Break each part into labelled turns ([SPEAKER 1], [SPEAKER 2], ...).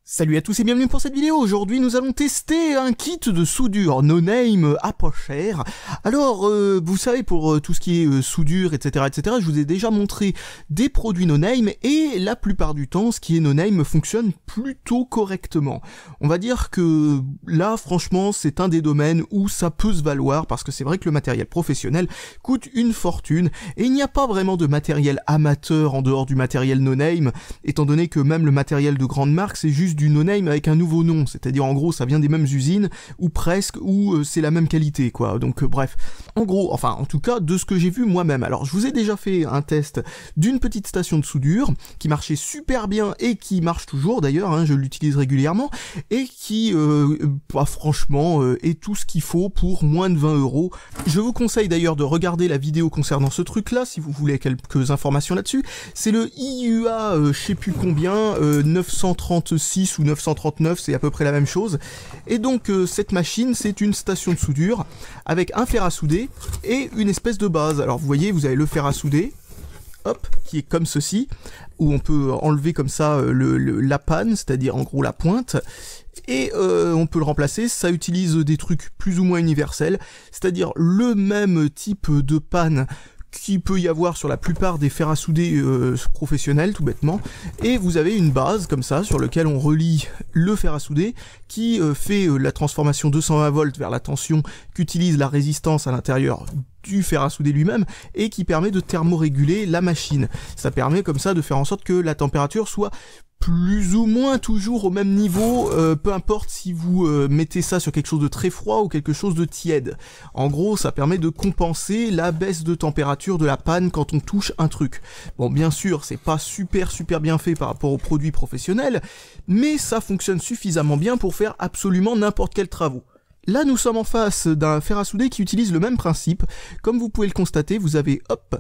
[SPEAKER 1] Salut à tous et bienvenue pour cette vidéo. Aujourd'hui nous allons tester un kit de soudure no name à pas cher. Alors vous savez, pour tout ce qui est soudure etc, je vous ai déjà montré des produits no name et la plupart du temps ce qui est no name fonctionne plutôt correctement. On va dire que là franchement c'est un des domaines où ça peut se valoir, parce que c'est vrai que le matériel professionnel coûte une fortune et il n'y a pas vraiment de matériel amateur en dehors du matériel no name, étant donné que même le matériel de grande marque c'est juste du no-name avec un nouveau nom, c'est-à-dire en gros ça vient des mêmes usines, ou presque, ou c'est la même qualité quoi, donc bref, en gros, enfin en tout cas de ce que j'ai vu moi-même. Alors je vous ai déjà fait un test d'une petite station de soudure, qui marchait super bien, et qui marche toujours d'ailleurs, hein, je l'utilise régulièrement, et qui, franchement, est tout ce qu'il faut pour moins de 20 €. Je vous conseille d'ailleurs de regarder la vidéo concernant ce truc là, si vous voulez quelques informations là-dessus. C'est le IUA, je sais plus combien, 936 ou 939, c'est à peu près la même chose. Et donc cette machine, c'est une station de soudure avec un fer à souder et une espèce de base. Alors vous voyez, vous avez le fer à souder, hop, qui est comme ceci, où on peut enlever comme ça la panne, c'est-à-dire en gros la pointe, et on peut le remplacer. Ça utilise des trucs plus ou moins universels, c'est-à-dire le même type de panne qui peut y avoir sur la plupart des fers à souder professionnels, tout bêtement, et vous avez une base comme ça sur lequel on relie le fer à souder qui fait la transformation 220 volts vers la tension qu'utilise la résistance à l'intérieur du fer à souder lui-même, et qui permet de thermoréguler la machine. Ça permet comme ça de faire en sorte que la température soit plus ou moins toujours au même niveau, peu importe si vous mettez ça sur quelque chose de très froid ou quelque chose de tiède. En gros, ça permet de compenser la baisse de température de la panne quand on touche un truc. Bon, bien sûr, c'est pas super bien fait par rapport aux produits professionnels, mais ça fonctionne suffisamment bien pour faire absolument n'importe quel travaux. Là, nous sommes en face d'un fer à souder qui utilise le même principe. Comme vous pouvez le constater, vous avez, hop,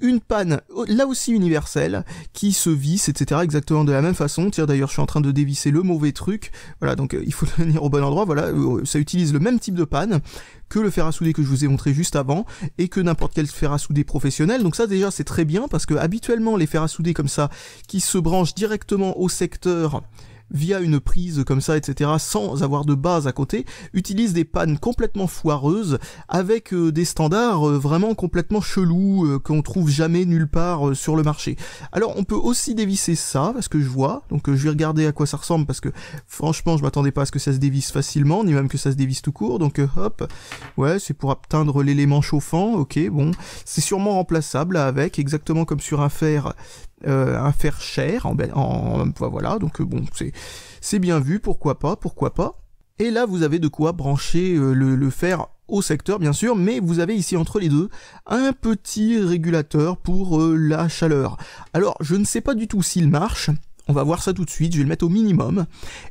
[SPEAKER 1] une panne, là aussi universelle, qui se visse, etc. exactement de la même façon. Tiens, d'ailleurs, je suis en train de dévisser le mauvais truc. Voilà, donc il faut tenir au bon endroit. Voilà, ça utilise le même type de panne que le fer à souder que je vous ai montré juste avant, et que n'importe quel fer à souder professionnel. Donc ça, déjà, c'est très bien, parce que habituellement, les fers à souder comme ça, qui se branchent directement au secteur via une prise comme ça, etc., sans avoir de base à côté, utilisent des pannes complètement foireuses, avec des standards vraiment complètement chelous, qu'on trouve jamais nulle part sur le marché. Alors on peut aussi dévisser ça, parce que je vois, donc je vais regarder à quoi ça ressemble, parce que franchement je m'attendais pas à ce que ça se dévisse facilement, ni même que ça se dévisse tout court, donc hop, ouais, c'est pour atteindre l'élément chauffant, ok, bon, c'est sûrement remplaçable là, avec, exactement comme sur un fer cher, voilà, donc bon, c'est bien vu, pourquoi pas. Et là, vous avez de quoi brancher le fer au secteur, bien sûr, mais vous avez ici entre les deux un petit régulateur pour la chaleur. Alors, je ne sais pas du tout s'il marche. On va voir ça tout de suite, je vais le mettre au minimum,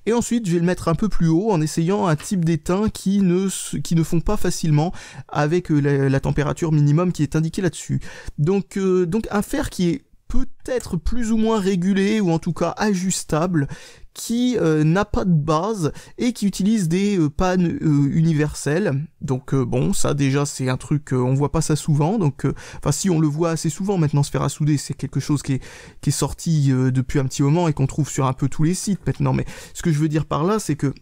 [SPEAKER 1] et ensuite je vais le mettre un peu plus haut en essayant un type d'étain qui ne fond pas facilement avec la température minimum qui est indiquée là-dessus. Donc un fer qui est peut-être plus ou moins régulé, ou en tout cas ajustable, qui n'a pas de base et qui utilise des pannes universelles. Donc bon, ça déjà c'est un truc, on voit pas ça souvent, donc enfin si, on le voit assez souvent maintenant, se faire à souder, c'est quelque chose qui est sorti depuis un petit moment et qu'on trouve sur un peu tous les sites maintenant. Mais ce que je veux dire par là, c'est que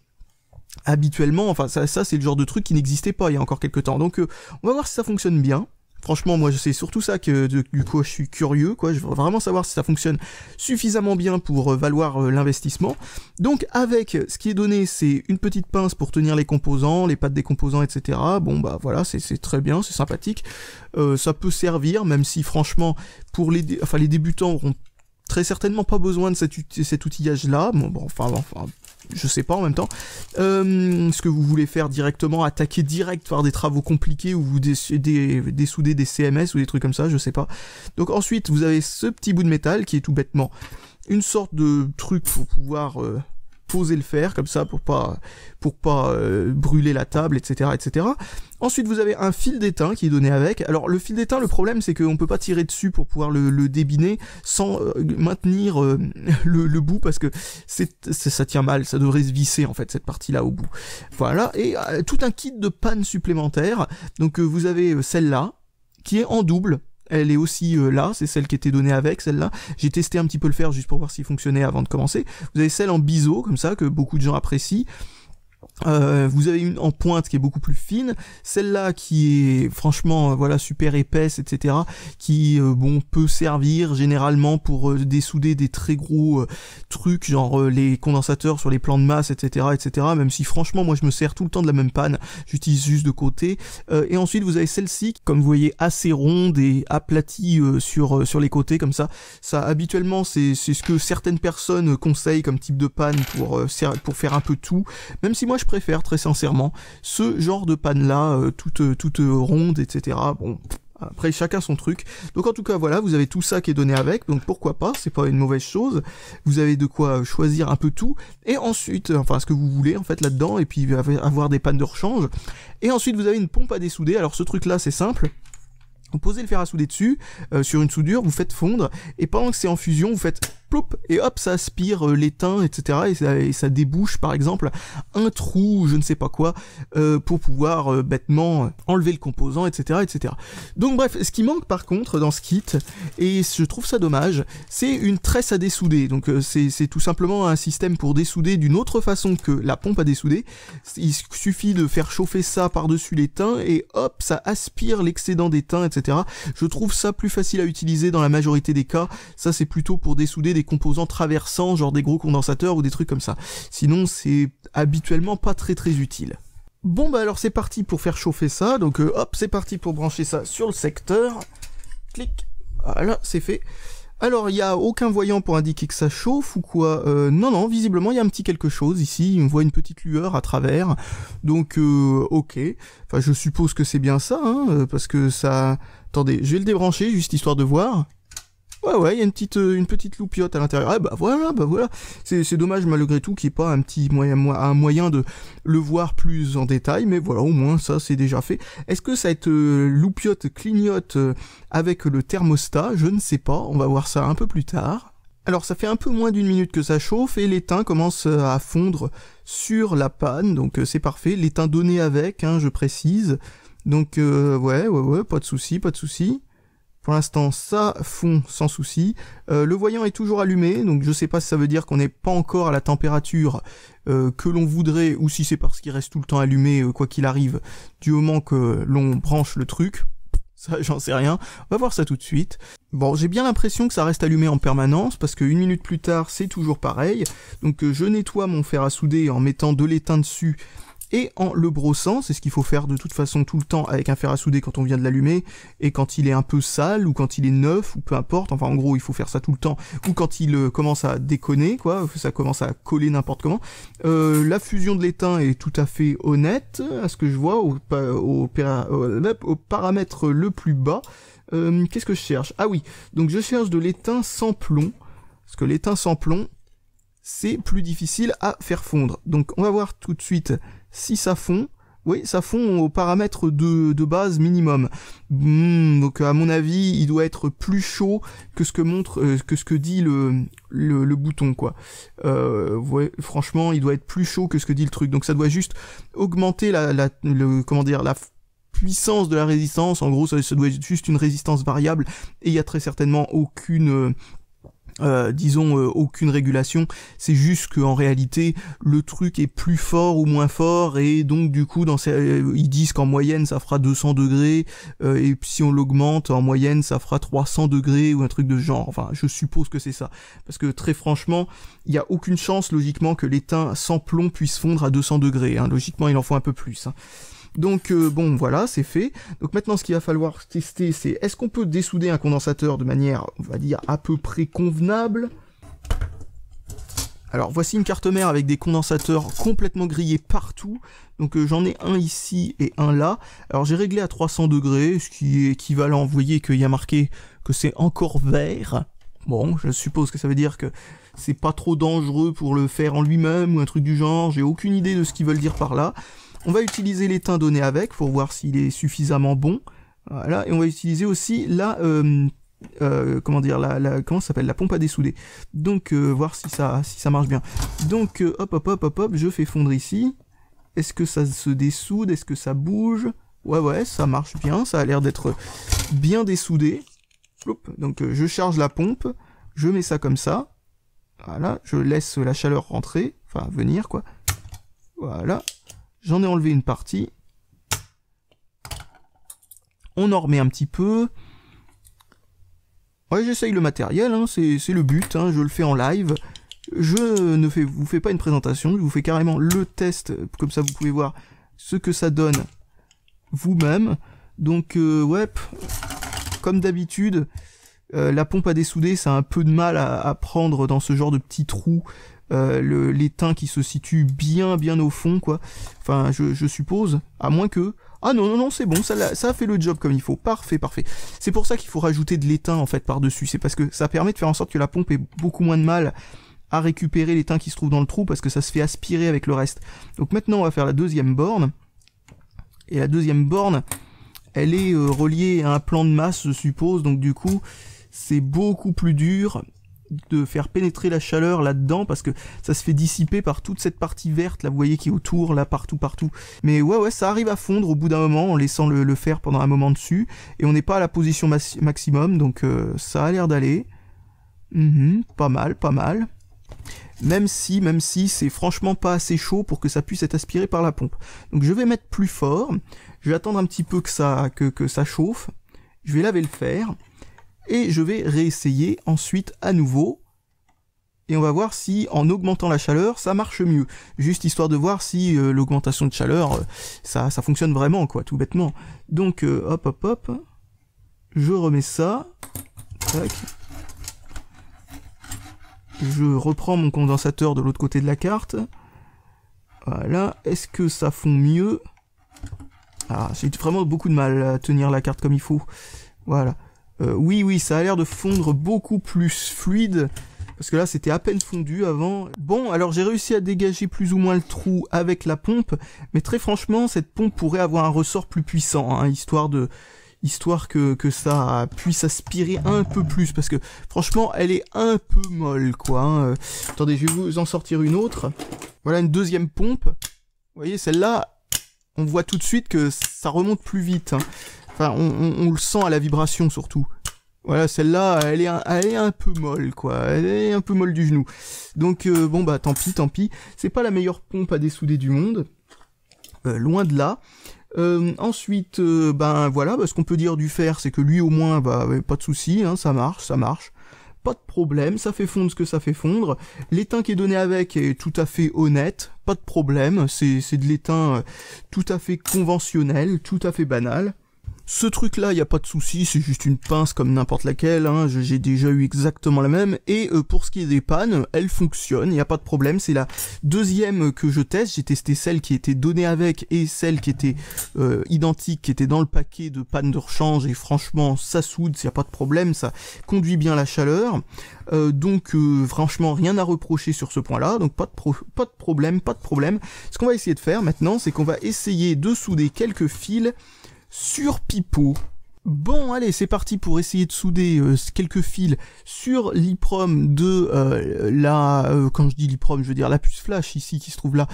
[SPEAKER 1] habituellement, enfin ça c'est le genre de truc qui n'existait pas il y a encore quelques temps. Donc on va voir si ça fonctionne bien. Franchement, moi, c'est surtout ça que, du coup, je suis curieux, quoi. Je veux vraiment savoir si ça fonctionne suffisamment bien pour valoir l'investissement. Donc, avec ce qui est donné, c'est une petite pince pour tenir les composants, les pattes des composants, etc. Bon, bah voilà, c'est très bien, c'est sympathique. Ça peut servir, même si, franchement, pour les débutants auront très certainement pas besoin de cet outillage-là. Bon, enfin, je sais pas en même temps. Ce que vous voulez faire directement, attaquer direct par des travaux compliqués, ou vous dessouder des CMS ou des trucs comme ça, je sais pas. Donc ensuite, vous avez ce petit bout de métal qui est tout bêtement une sorte de truc pour pouvoir poser le fer comme ça, pour pas brûler la table, etc. Ensuite, vous avez un fil d'étain qui est donné avec. Alors, le fil d'étain, le problème, c'est qu'on peut pas tirer dessus pour pouvoir le débiner sans maintenir le bout, parce que ça tient mal, ça devrait se visser, en fait, cette partie-là au bout. Voilà, et tout un kit de pannes supplémentaires. Donc, vous avez celle-là, qui est en double. Elle est aussi là, c'est celle qui était donnée avec, celle-là. J'ai testé un petit peu le faire juste pour voir s'il fonctionnait avant de commencer. Vous avez celle en biseau, comme ça, que beaucoup de gens apprécient. Vous avez une en pointe qui est beaucoup plus fine, celle-là qui est franchement voilà super épaisse, etc. qui bon peut servir généralement pour dessouder des très gros trucs genre les condensateurs sur les plans de masse, etc., etc. Même si franchement moi je me sers tout le temps de la même panne, j'utilise juste de côté. Et ensuite vous avez celle-ci, comme vous voyez assez ronde et aplatie sur les côtés comme ça. Ça habituellement c'est ce que certaines personnes conseillent comme type de panne pour faire un peu tout. Même si moi je préfère très sincèrement ce genre de panne là, toute ronde, etc. Bon, après chacun son truc. Donc en tout cas voilà, vous avez tout ça qui est donné avec, donc pourquoi pas, c'est pas une mauvaise chose. Vous avez de quoi choisir un peu tout, et ensuite, enfin ce que vous voulez en fait là-dedans, et puis avoir des pannes de rechange. Et ensuite vous avez une pompe à dessouder. Alors ce truc là c'est simple. Vous posez le fer à souder dessus, sur une soudure, vous faites fondre, et pendant que c'est en fusion, vous faites plop, et hop, ça aspire l'étain, etc. Et ça débouche, par exemple, un trou, je ne sais pas quoi, pour pouvoir bêtement enlever le composant, etc., etc. Donc bref, ce qui manque par contre dans ce kit, et je trouve ça dommage, c'est une tresse à dessouder. Donc c'est tout simplement un système pour dessouder d'une autre façon que la pompe à dessouder. Il suffit de faire chauffer ça par-dessus l'étain, et hop, ça aspire l'excédent d'étain, etc. Je trouve ça plus facile à utiliser dans la majorité des cas. Ça c'est plutôt pour dessouder des composants traversants, genre des gros condensateurs ou des trucs comme ça. Sinon c'est habituellement pas très utile. Bon bah alors c'est parti pour faire chauffer ça. Donc hop, c'est parti pour brancher ça sur le secteur. Clic, voilà, c'est fait. Alors, il n'y a aucun voyant pour indiquer que ça chauffe ou quoi. Non, visiblement, il y a un petit quelque chose ici. On voit une petite lueur à travers. Donc, ok. Enfin, je suppose que c'est bien ça, hein, parce que ça... Attendez, je vais le débrancher, juste histoire de voir. Ouais, il y a une petite loupiote à l'intérieur. Ah bah voilà. C'est dommage malgré tout qu'il n'y ait pas un moyen de le voir plus en détail, mais voilà, au moins ça c'est déjà fait. Est-ce que cette loupiote clignote avec le thermostat? Je ne sais pas, on va voir ça un peu plus tard. Alors ça fait un peu moins d'une minute que ça chauffe et l'étain commence à fondre sur la panne, donc c'est parfait. L'étain donné avec, hein, je précise. Donc ouais, pas de souci. Pour l'instant, ça fond sans souci. Le voyant est toujours allumé, donc je sais pas si ça veut dire qu'on n'est pas encore à la température que l'on voudrait, ou si c'est parce qu'il reste tout le temps allumé, quoi qu'il arrive, du moment que l'on branche le truc. Ça, j'en sais rien. On va voir ça tout de suite. Bon, j'ai bien l'impression que ça reste allumé en permanence, parce que une minute plus tard, c'est toujours pareil. Donc je nettoie mon fer à souder en mettant de l'étain dessus, et en le brossant, c'est ce qu'il faut faire de toute façon tout le temps avec un fer à souder quand on vient de l'allumer, et quand il est un peu sale, ou quand il est neuf, ou peu importe, enfin en gros il faut faire ça tout le temps, ou quand il commence à déconner, quoi, ça commence à coller n'importe comment. La fusion de l'étain est tout à fait honnête, à ce que je vois, au paramètre le plus bas. Qu'est-ce que je cherche? Ah oui, donc je cherche de l'étain sans plomb, parce que l'étain sans plomb, c'est plus difficile à faire fondre. Donc on va voir tout de suite si ça fond. Oui, ça fond au paramètre de base minimum. Donc à mon avis, il doit être plus chaud que ce que dit le bouton, quoi. Ouais, franchement, il doit être plus chaud que ce que dit le truc. Donc ça doit juste augmenter la puissance de la résistance. En gros, ça doit être juste une résistance variable, et il y a très certainement aucune aucune régulation. C'est juste qu'en réalité le truc est plus fort ou moins fort, et donc du coup ils disent qu'en moyenne ça fera 200 degrés, et si on l'augmente en moyenne ça fera 300 degrés ou un truc de genre. Enfin je suppose que c'est ça, parce que très franchement il n'y a aucune chance logiquement que l'étain sans plomb puisse fondre à 200 degrés, hein. Logiquement il en faut un peu plus, hein. Donc bon voilà, c'est fait. Donc maintenant ce qu'il va falloir tester, c'est est-ce qu'on peut dessouder un condensateur de manière, on va dire, à peu près convenable. Alors voici une carte mère avec des condensateurs complètement grillés partout. Donc j'en ai un ici et un là. Alors j'ai réglé à 300 degrés, ce qui est équivalent, vous voyez qu'il y a marqué que c'est encore vert. Bon, je suppose que ça veut dire que c'est pas trop dangereux pour le faire en lui-même ou un truc du genre. J'ai aucune idée de ce qu'ils veulent dire par là. On va utiliser l'étain donné avec pour voir s'il est suffisamment bon. Voilà, et on va utiliser aussi la comment ça s'appelle, la pompe à dessouder. Donc voir si ça marche bien. Donc hop, je fais fondre ici. Est-ce que ça se dessoude? Est-ce que ça bouge? Ouais, ça marche bien, ça a l'air d'être bien dessoudé. Donc je charge la pompe, je mets ça comme ça, voilà, je laisse la chaleur rentrer, enfin venir quoi, voilà, j'en ai enlevé une partie, on en remet un petit peu, ouais j'essaye le matériel, hein, c'est le but, hein, je le fais en live, je ne vous fais pas une présentation, je vous fais carrément le test, comme ça vous pouvez voir ce que ça donne vous-même, donc ouais, comme d'habitude, la pompe à dessouder, ça a un peu de mal à prendre dans ce genre de petits trous, l'étain qui se situe bien au fond, quoi. Enfin, je suppose, à moins que... Ah non, c'est bon, ça a fait le job comme il faut. Parfait. C'est pour ça qu'il faut rajouter de l'étain, en fait, par-dessus. C'est parce que ça permet de faire en sorte que la pompe ait beaucoup moins de mal à récupérer l'étain qui se trouve dans le trou, parce que ça se fait aspirer avec le reste. Donc maintenant, on va faire la deuxième borne. Et la deuxième borne... elle est reliée à un plan de masse, je suppose, donc du coup, c'est beaucoup plus dur de faire pénétrer la chaleur là-dedans, parce que ça se fait dissiper par toute cette partie verte, là, vous voyez, qui est autour, là, partout. Mais ouais, ça arrive à fondre au bout d'un moment, en laissant le faire pendant un moment dessus, et on n'est pas à la position maximum, donc ça a l'air d'aller. Pas mal. Même si c'est franchement pas assez chaud pour que ça puisse être aspiré par la pompe. Donc je vais mettre plus fort, je vais attendre un petit peu que ça chauffe, je vais laver le fer, et je vais réessayer ensuite à nouveau, et on va voir si en augmentant la chaleur ça marche mieux, juste histoire de voir si l'augmentation de chaleur ça fonctionne vraiment, quoi, tout bêtement. Donc hop, je remets ça, tac. Je reprends mon condensateur de l'autre côté de la carte. Voilà, est-ce que ça fond mieux? Ah, j'ai vraiment beaucoup de mal à tenir la carte comme il faut. Voilà. Oui, ça a l'air de fondre beaucoup plus fluide, parce que là c'était à peine fondu avant. Bon, alors j'ai réussi à dégager plus ou moins le trou avec la pompe, mais très franchement, cette pompe pourrait avoir un ressort plus puissant, hein, histoire que ça puisse aspirer un peu plus, parce que franchement elle est un peu molle, quoi, hein. Attendez, je vais vous en sortir une autre. Voilà une deuxième pompe. Vous voyez, celle-là, on voit tout de suite que ça remonte plus vite, hein. Enfin, on le sent à la vibration surtout. Voilà, celle-là, elle est un peu molle, quoi. Elle est un peu molle du genou. Donc bon bah tant pis. C'est pas la meilleure pompe à dessouder du monde. Loin de là. Ensuite, ben voilà, ce qu'on peut dire du fer, c'est que lui au moins, pas de souci, hein, ça marche, pas de problème, ça fait fondre ce que ça fait fondre. L'étain qui est donné avec est tout à fait honnête, pas de problème, c'est de l'étain tout à fait conventionnel, tout à fait banal. Ce truc-là, il n'y a pas de souci, c'est juste une pince comme n'importe laquelle, hein, j'ai déjà eu exactement la même, et pour ce qui est des pannes, elle fonctionne, il n'y a pas de problème, c'est la deuxième que je teste, j'ai testé celle qui était donnée avec et celle qui était identique, qui était dans le paquet de panne de rechange, et franchement, ça soude, il n'y a pas de problème, ça conduit bien la chaleur, donc franchement, rien à reprocher sur ce point-là, donc pas de problème. Ce qu'on va essayer de faire maintenant, c'est qu'on va essayer de souder quelques fils sur pipeau. Bon, allez, c'est parti pour essayer de souder quelques fils sur l'IPROM de quand je dis l'IPROM, je veux dire la puce flash ici qui se trouve là,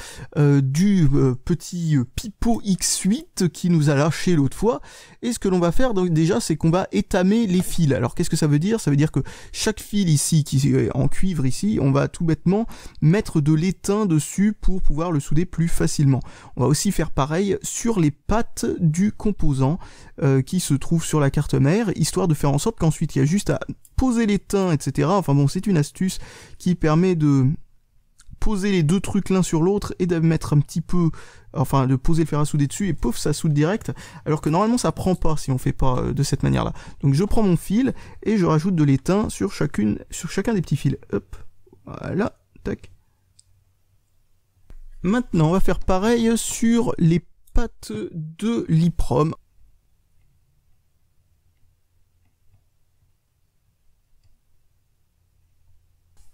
[SPEAKER 1] du petit Pipo X8 qui nous a lâché l'autre fois. Et ce que l'on va faire donc déjà, c'est qu'on va étamer les fils. Alors qu'est-ce que ça veut dire? Ça veut dire que chaque fil ici, qui est en cuivre ici, on va tout bêtement mettre de l'étain dessus pour pouvoir le souder plus facilement. On va aussi faire pareil sur les pattes du composant qui se trouve sur la carte mère, histoire de faire en sorte qu'ensuite il y a juste à poser l'étain, etc. Enfin bon, c'est une astuce qui permet de poser les deux trucs l'un sur l'autre et de mettre un petit peu, enfin de poser le fer à souder dessus et pouf, ça soude direct, alors que normalement ça prend pas si on fait pas de cette manière là. Donc je prends mon fil et je rajoute de l'étain sur chacun des petits fils. Hop, voilà, tac. Maintenant on va faire pareil sur les pattes de l'IPROM.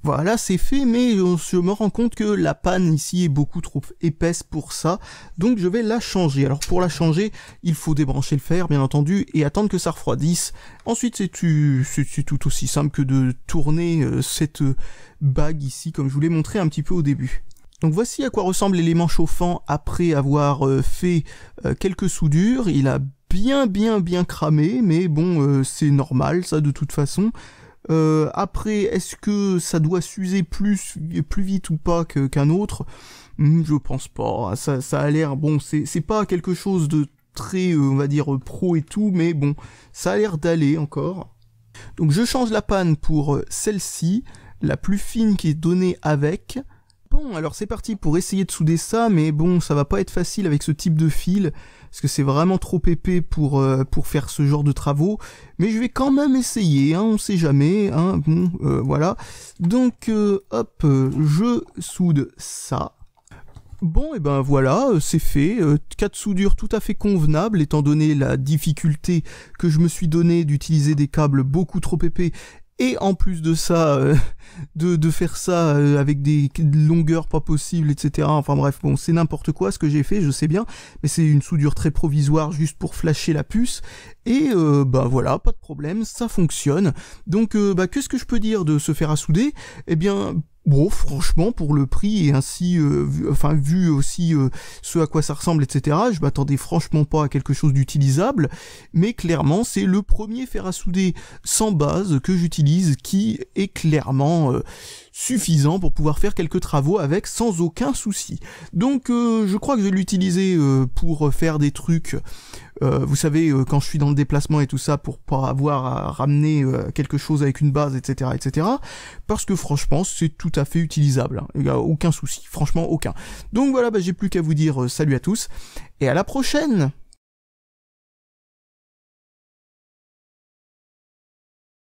[SPEAKER 1] Voilà, c'est fait, mais je me rends compte que la panne ici est beaucoup trop épaisse pour ça, donc je vais la changer. Alors pour la changer, il faut débrancher le fer, bien entendu, et attendre que ça refroidisse. Ensuite, c'est tout aussi simple que de tourner cette bague ici, comme je vous l'ai montré un petit peu au début. Donc voici à quoi ressemble l'élément chauffant après avoir fait quelques soudures. Il a bien cramé, mais bon, c'est normal, ça, de toute façon. Après, est-ce que ça doit s'user plus vite ou pas qu'un autre? Je pense pas. Ça a l'air, bon, c'est pas quelque chose de très, on va dire, pro et tout, mais bon, ça a l'air d'aller encore. Donc je change la panne pour celle-ci, la plus fine qui est donnée avec. Bon, alors c'est parti pour essayer de souder ça, mais bon, ça va pas être facile avec ce type de fil, parce que c'est vraiment trop épais pour faire ce genre de travaux, mais je vais quand même essayer, hein, on sait jamais, hein, bon, voilà. Donc, hop, je soude ça. Bon, et ben voilà, c'est fait, cas de soudure tout à fait convenable, étant donné la difficulté que je me suis donné d'utiliser des câbles beaucoup trop épais, et en plus de ça, de faire ça avec des longueurs pas possibles, etc. Enfin bref, bon, c'est n'importe quoi ce que j'ai fait, je sais bien, mais c'est une soudure très provisoire juste pour flasher la puce, et bah voilà, pas de problème, ça fonctionne. Donc bah qu'est-ce que je peux dire de ce fer à souder? Eh bien, bon, franchement, pour le prix et ainsi, vu aussi ce à quoi ça ressemble, etc., je m'attendais franchement pas à quelque chose d'utilisable, mais clairement, c'est le premier fer à souder sans base que j'utilise qui est clairement suffisant pour pouvoir faire quelques travaux avec sans aucun souci. Donc, je crois que je vais l'utiliser pour faire des trucs. Vous savez, quand je suis dans le déplacement et tout ça, pour pas avoir à ramener quelque chose avec une base, etc., etc., parce que franchement, c'est tout à fait utilisable, hein. Il n'y a aucun souci, franchement aucun. Donc voilà, bah, j'ai plus qu'à vous dire salut à tous, et à la prochaine!